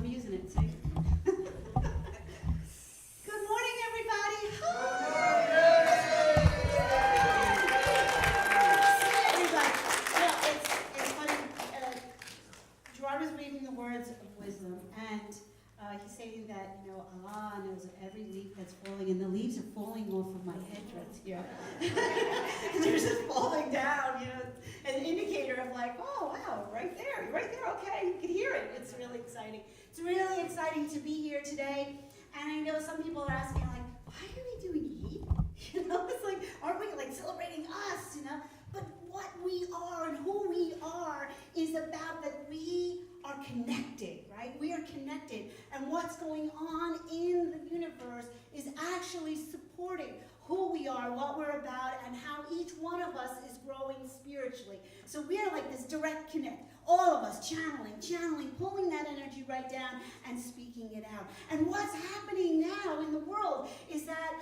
I'm using it, see? Good morning, everybody. Everybody. Well, it's funny. Gerard was reading the words of wisdom, and he's saying that, Allah knows every leaf that's falling, and the leaves are falling off of my headdress here. They're just falling down, an indicator of like, oh, wow, right there, okay, you can hear it. It's really exciting. It's really exciting to be here today, and I know some people are asking, like, why are we doing Eid? It's like, aren't we like celebrating us, But what we are and who we are is about that we are connected, right? We are connected, and what's going on in the universe is actually supporting who we are, what we're about, and how each one of us is growing spiritually. So we are like this direct connect. All of us channeling, pulling that energy right down and speaking it out. And what's happening now in the world is that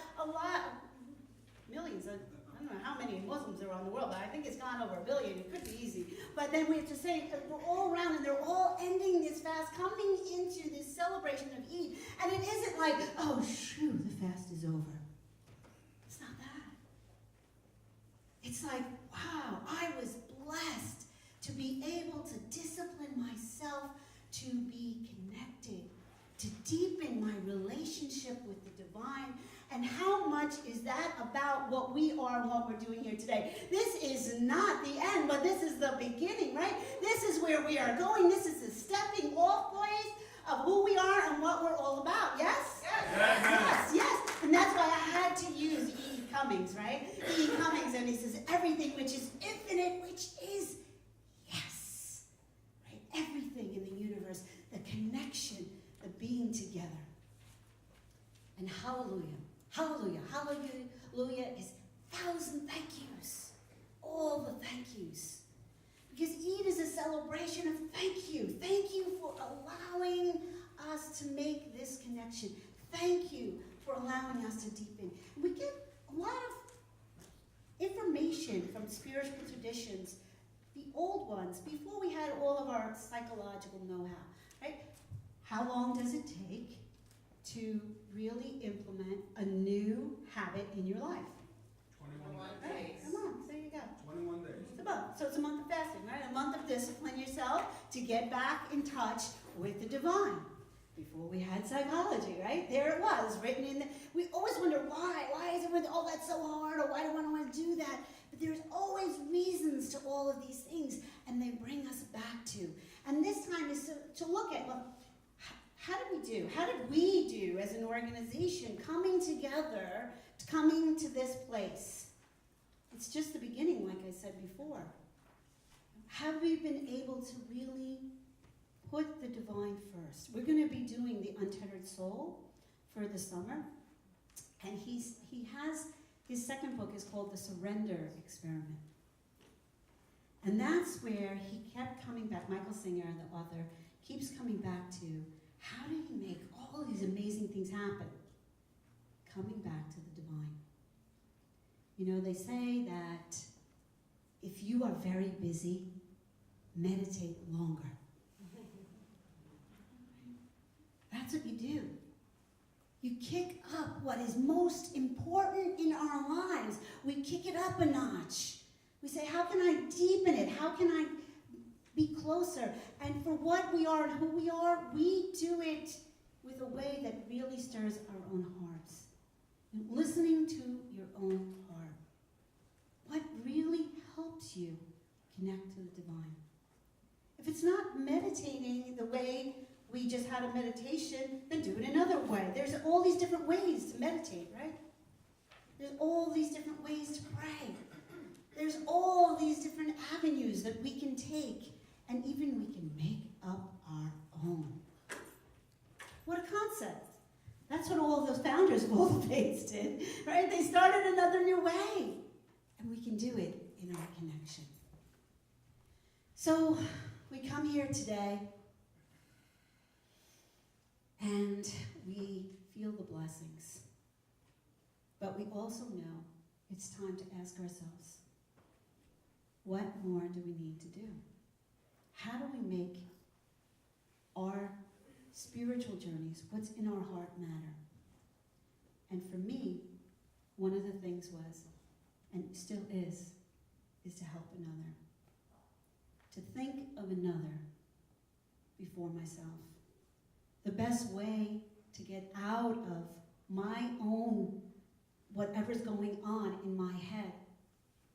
millions, I don't know how many Muslims there are in the world, but I think it's gone over 1 billion. It could be easy. But then we have to say that we're all around, and they're all ending this fast, coming into this celebration of Eid. And it isn't like, oh, shoo, the fast is over. It's not that. It's like, wow, I was blessed to be able to discipline myself to be connected, to deepen my relationship with the divine. And how much is that about what we are and what we're doing here today? This is not the end, but this is the beginning, right? This is where we are going. This is the stepping off place of who we are and what we're all about. Yes? Yes. And that's why I had to use E. Cummings, right? E. Cummings, and he says, everything which is infinite, which is yes. Right? Everything in the universe, the connection, the being together. And hallelujah. Hallelujah. Hallelujah is 1,000 thank yous. All the thank yous. Because Eid is a celebration of thank you. Thank you for allowing us to make this connection. Thank you for allowing us to deepen. We get a lot of information from spiritual traditions, the old ones, before we had all of our psychological know-how, right? How long does it take to really implement a new habit in your life? 21 days. days. Come on, there you go. 21 days. It's a month. So it's a month of fasting, right? A month of discipline yourself to get back in touch with the divine. Before we had psychology, right? There it was, written in the... We always wonder why. Why is it with, oh, that's so hard, or why do I want to do that? But there's always reasons to all of these things, and they bring us back to. And this time is to look at, well, how did we do as an organization coming together, coming to this place? It's just the beginning, like I said before. Have we been able to really put the divine first? We're going to be doing the Untethered Soul for the summer. And he has, his second book is called The Surrender Experiment. And that's where he kept coming back, Michael Singer, the author, keeps coming back to, how did he make all these amazing things happen? Coming back to the divine. They say that if you are very busy, meditate longer. That's what you do. You kick up what is most important in our lives. We kick it up a notch. We say, how can I deepen it? How can I be closer? And for what we are and who we are, we do it with a way that really stirs our own hearts. Listening to your own heart. What really helps you connect to the divine? If it's not meditating the way we just had a meditation, then do it another way. There's all these different ways to meditate, right? There's all these different ways to pray. There's all these different avenues that we can take, and even we can make up our own. What a concept. That's what all those founders of all the faiths did, right? They started another new way, and we can do it in our connection. So we come here today, and we feel the blessings. But we also know it's time to ask ourselves, what more do we need to do? How do we make our spiritual journeys, what's in our heart matter. And for me, one of the things was, and still is to help another. To think of another before myself. The best way to get out of my own, whatever's going on in my head,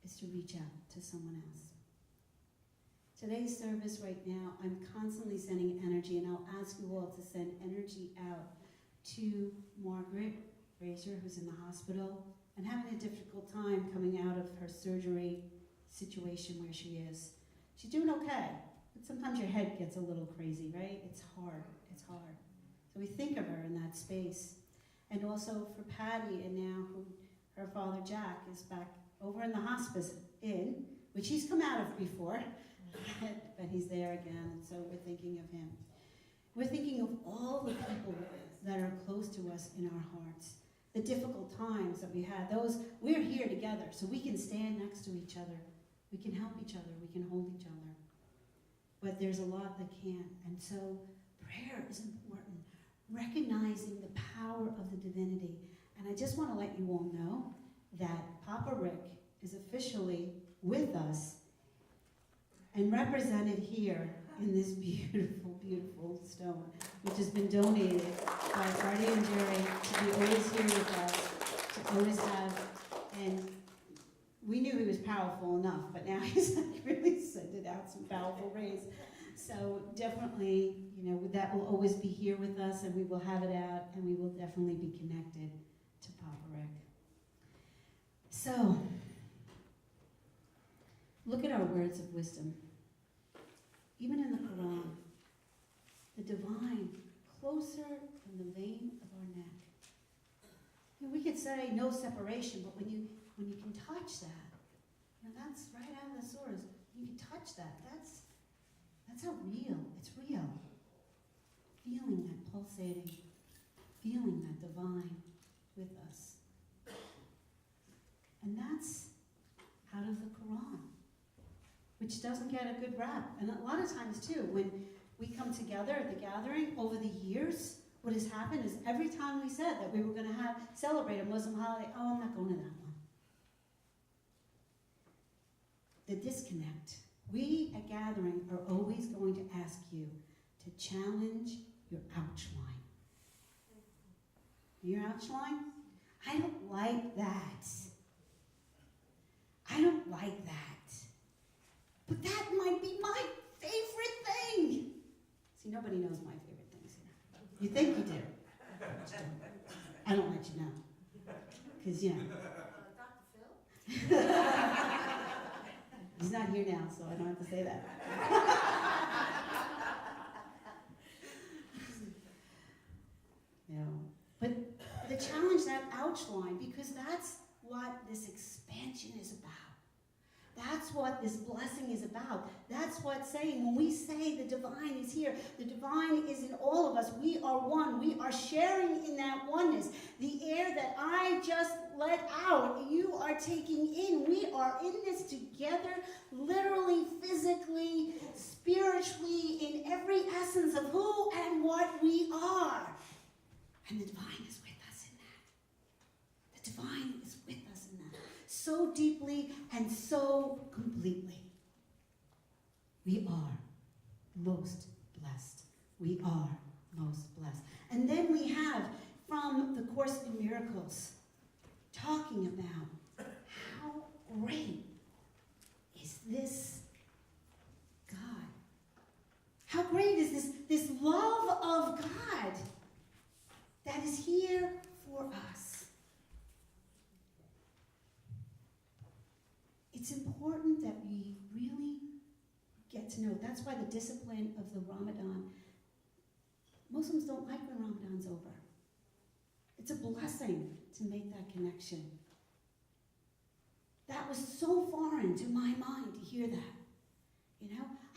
is to reach out to someone else. Today's service right now, I'm constantly sending energy, and I'll ask you all to send energy out to Margaret Razor, who's in the hospital and having a difficult time coming out of her surgery situation where she is. She's doing okay, but sometimes your head gets a little crazy, right? It's hard. So we think of her in that space. And also for Patty, and now who her father Jack is back over in the hospice inn, which he's come out of before, but he's there again, and so we're thinking of him. We're thinking of all the people that are close to us in our hearts, the difficult times that we had. We're here together, so we can stand next to each other. We can help each other. We can hold each other. But there's a lot that can't. And so prayer is important. Recognizing the power of the divinity. And I just want to let you all know that Papa Rick is officially with us and represented here in this beautiful, beautiful stone, which has been donated by Artie and Jerry to be always here with us, to always have, and we knew he was powerful enough, but now he's like really sending out some powerful rays. So definitely, that will always be here with us, and we will have it out, and we will definitely be connected to Papa Rick. So, look at our words of wisdom. Even in the Quran, the divine closer than the vein of our neck. We could say no separation, but when you can touch that, that's right out of the source. You can touch that. That's how real. It's real. Feeling that pulsating, feeling that divine with us. And that's out of the Quran, which doesn't get a good rap. And a lot of times too, when we come together at the gathering over the years, what has happened is every time we said that we were going to celebrate a Muslim holiday, oh, I'm not going to that one. The disconnect. We at gathering are always going to ask you to challenge your ouch line. Your ouch line? I don't like that. I don't like that. But that might be my favorite thing. See, nobody knows my favorite things here. You think you do. I don't let you know. Because, Dr. Phil? He's not here now, so I don't have to say that. But the challenge, that ouch line, because that's what this expansion is about. That's what this blessing is about. That's what saying, when we say the divine is here, the divine is in all of us. We are one. We are sharing in that oneness. The air that I just let out, you are taking in. We are in this together, literally, physically, spiritually, in every essence of who and what we are. And the divine is with us in that. The divine is with us in that. So deeply and so completely. We are most blessed. We are most blessed. And then we have, from the Course in Miracles, talking about how great is this God. How great is this love of God that is here for us. It's important that we really get to know. That's why the discipline of the Ramadan, Muslims don't like when Ramadan's over. It's a blessing to make that connection. That was so foreign to my mind to hear that.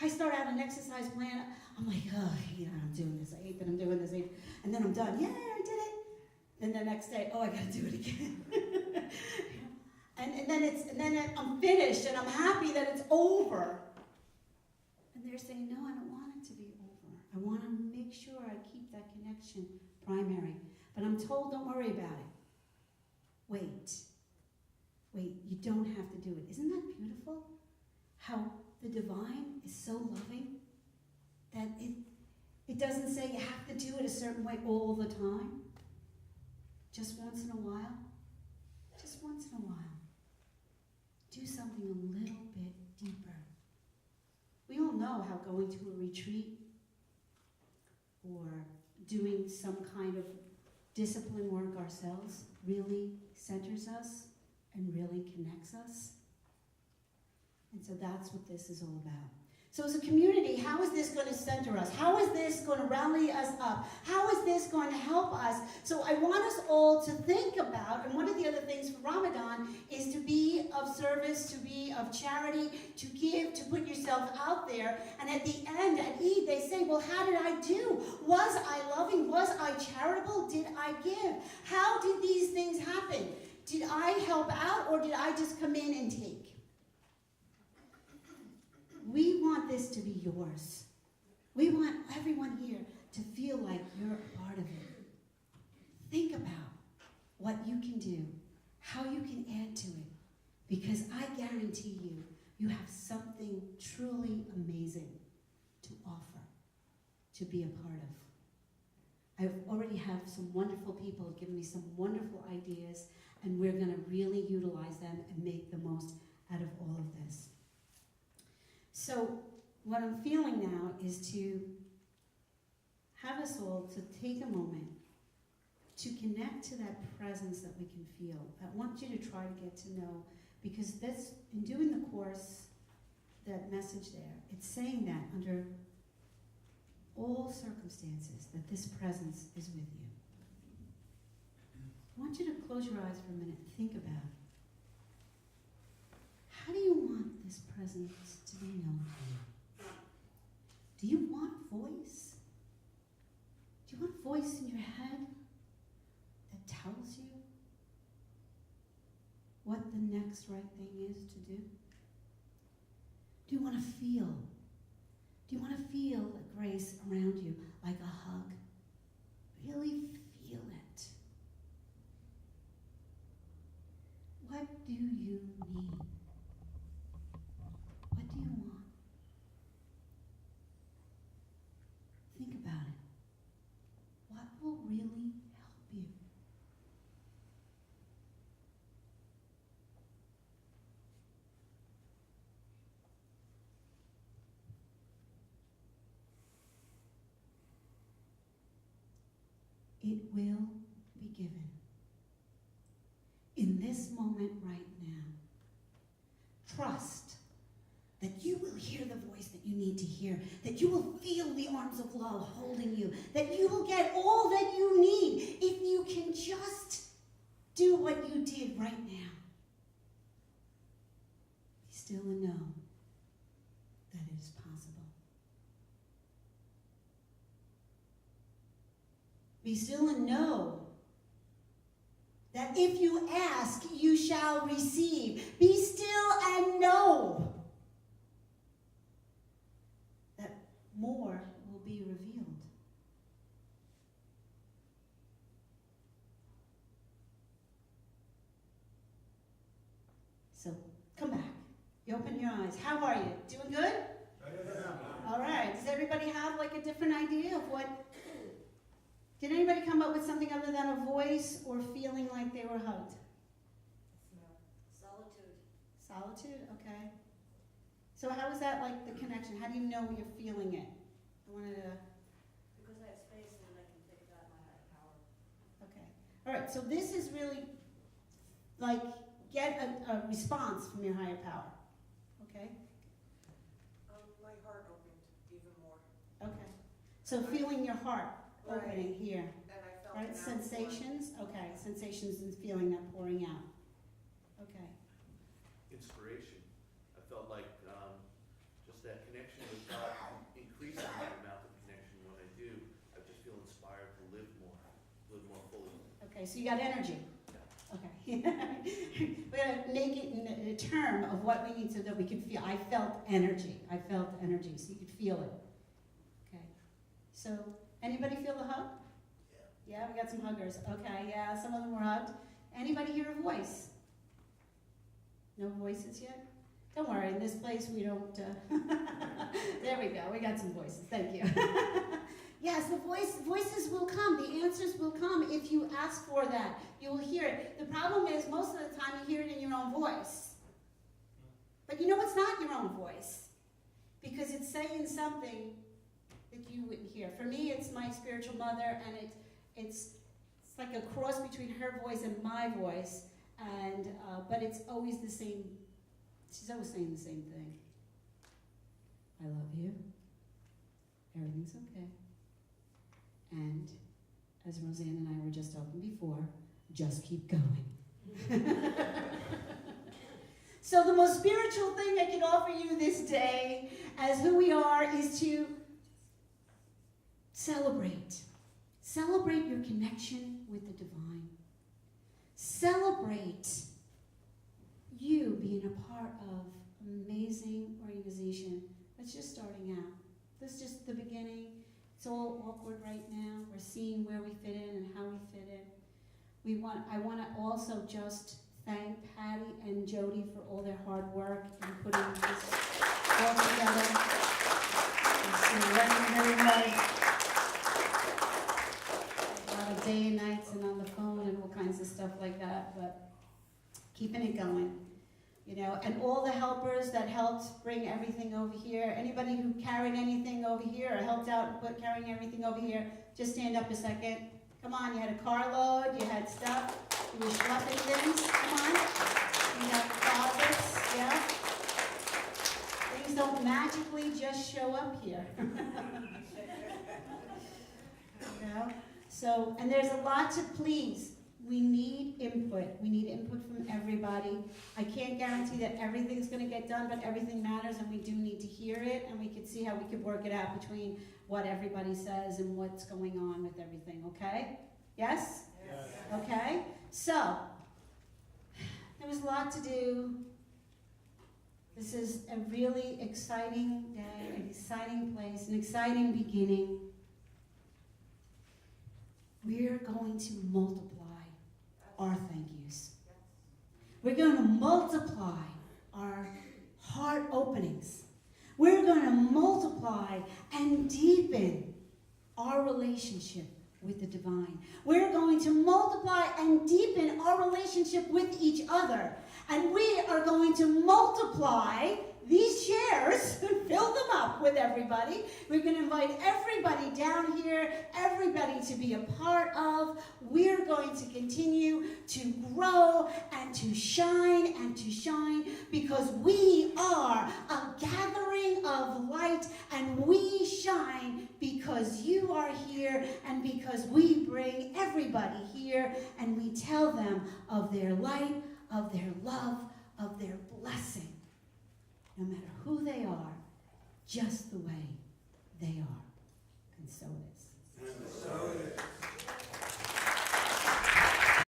I start out an exercise plan. I'm like, I'm doing this. I hate that I'm doing this. And then I'm done. Yeah, I did it. And the next day, I got to do it again. and then I'm finished, and I'm happy that it's over. And they're saying, no, I don't want it to be over. I want to make make sure I keep that connection primary. But I'm told, don't worry about it. Wait, you don't have to do it. Isn't that beautiful? How the divine is so loving that it doesn't say you have to do it a certain way all the time. Just once in a while. Just once in a while. Do something a little bit deeper. We all know how going to a retreat or doing some kind of discipline work ourselves really centers us and really connects us. And so that's what this is all about. So as a community, how is this going to center us? How is this going to rally us up? How is this going to help us? So I want us all to think about, and one of the other things for Ramadan is to be of service, to be of charity, to give, to put yourself out there. And at the end, at Eid, they say, well, how did I do? Was I loving? Was I charitable? Did I give? How did these things happen? Did I help out, or did I just come in and take? We want this to be yours. We want everyone here to feel like you're a part of it. Think about what you can do, how you can add to it, because I guarantee you, you have something truly amazing to offer, to be a part of. I already have some wonderful people giving me some wonderful ideas, and we're going to really utilize them and make the most out of all of this. So what I'm feeling now is to have us all to take a moment to connect to that presence that we can feel. I want you to try to get to know, because this, in doing the course, that message there, it's saying that under all circumstances, that this presence is with you. I want you to close your eyes for a minute and think about it. How do you want this presence to be known to you? Do you want voice? Do you want voice in your head that tells you what the next right thing is to do? Do you want to feel? Do you want to feel the grace around you like a hug? Really feel it. What do you need? What do you want? Think about it. What will really help you? It will be given. In this moment right now, trust that you will hear the voice that you need to hear, that you will feel the arms of love holding you, that you will get all that you need if you can just do what you did right now. Be still and know that it is possible. Be still and know that if you ask, you shall receive. Be still and know that more will be revealed. So, come back. You open your eyes. How are you? Doing good? All right. Does everybody have like a different idea of what? Did anybody come up with something other than a voice or feeling like they were hugged? Solitude. Solitude? Okay. So how is that like the connection? How do you know you're feeling it? I wanted to... Because I have space and I can think about my higher power. Okay. All right. So this is really like get a response from your higher power. Okay? My heart opened even more. Okay. So feeling your heart opening here. And I felt Right? an Sensations? Okay. Sensations and feeling that pouring out. Okay. Inspiration. I felt like just that connection with God, increasing the amount of connection when I do, I just feel inspired to live more fully. Okay, so you got energy. Okay. We're going to make it in a term of what we need so that we can feel. I felt energy. I felt energy, so you could feel it. Okay. So Anybody feel the hug? Yeah, we got some huggers. Okay, yeah, some of them were hugged. Anybody hear a voice? No voices yet? Don't worry, in this place we don't, there we go, we got some voices, thank you. Yes, the voices will come, the answers will come if you ask for that. You will hear it. The problem is, most of the time you hear it in your own voice. But you know it's not your own voice, because it's saying something that you wouldn't hear. For me, it's my spiritual mother, and it's like a cross between her voice and my voice, and but it's always the same. She's always saying the same thing. I love you. Everything's okay. And as Roseanne and I were just talking before, just keep going. So the most spiritual thing I can offer you this day, as who we are, is to celebrate. Celebrate your connection with the divine. Celebrate you being a part of an amazing organization that's just starting out. This is just the beginning. It's all awkward right now. We're seeing where we fit in and how we fit in. I want to also just thank Patty and Jody for all their hard work in putting this all together. It's working very hard. A lot of day and nights and on the phone and all kinds of stuff like that, but keeping it going. You know, and all the helpers that helped bring everything over here. Anybody who carried anything over here or helped out and carrying everything over here, just stand up a second. Come on, you had a carload, you had stuff, you were schlepping things. Come on. You have closets, yeah. Things don't magically just show up here. You know? So, and there's a lot to please. We need input. We need input from everybody. I can't guarantee that everything's going to get done, but everything matters, and we do need to hear it, and we can see how we could work it out between what everybody says and what's going on with everything, okay? Yes? Yes. Okay? So, there was a lot to do. This is a really exciting day, an exciting place, an exciting beginning. We're going to multiply our thank yous. We're going to multiply our heart openings. We're going to multiply and deepen our relationship with the divine. We're going to multiply and deepen our relationship with each other. And we are going to multiply these chairs and fill them up with everybody. We're going to invite everybody down here, everybody to be a part of. We're going to continue to grow and to shine because we are a gathering of light, and we shine because you are here and because we bring everybody here and we tell them of their light, of their love, of their blessing. No matter who they are, just the way they are. And so it is.